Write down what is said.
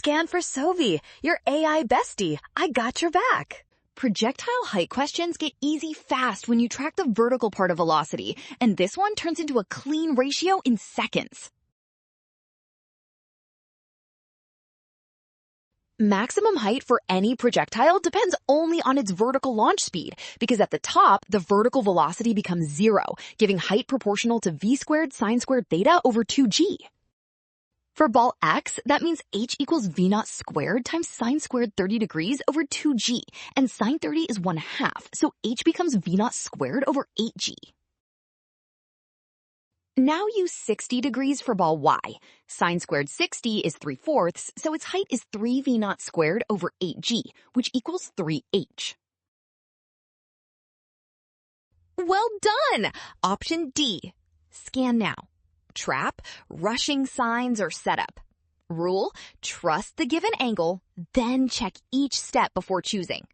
Scan for Sovi, your AI bestie. I got your back. Projectile height questions get easy fast when you track the vertical part of velocity, and this one turns into a clean ratio in seconds. Maximum height for any projectile depends only on its vertical launch speed, because at the top, the vertical velocity becomes 0, giving height proportional to v squared sine squared theta over 2g. For ball x, that means h equals v naught squared times sine squared 30 degrees over 2g, and sine 30 is 1/2, so h becomes v naught squared over 8g. Now use 60 degrees for ball y. Sine squared 60 is 3/4, so its height is 3v naught squared over 8g, which equals 3h. Well done! Option D. Scan now. Trap, rushing signs, or setup. Rule, trust the given angle, then check each step before choosing.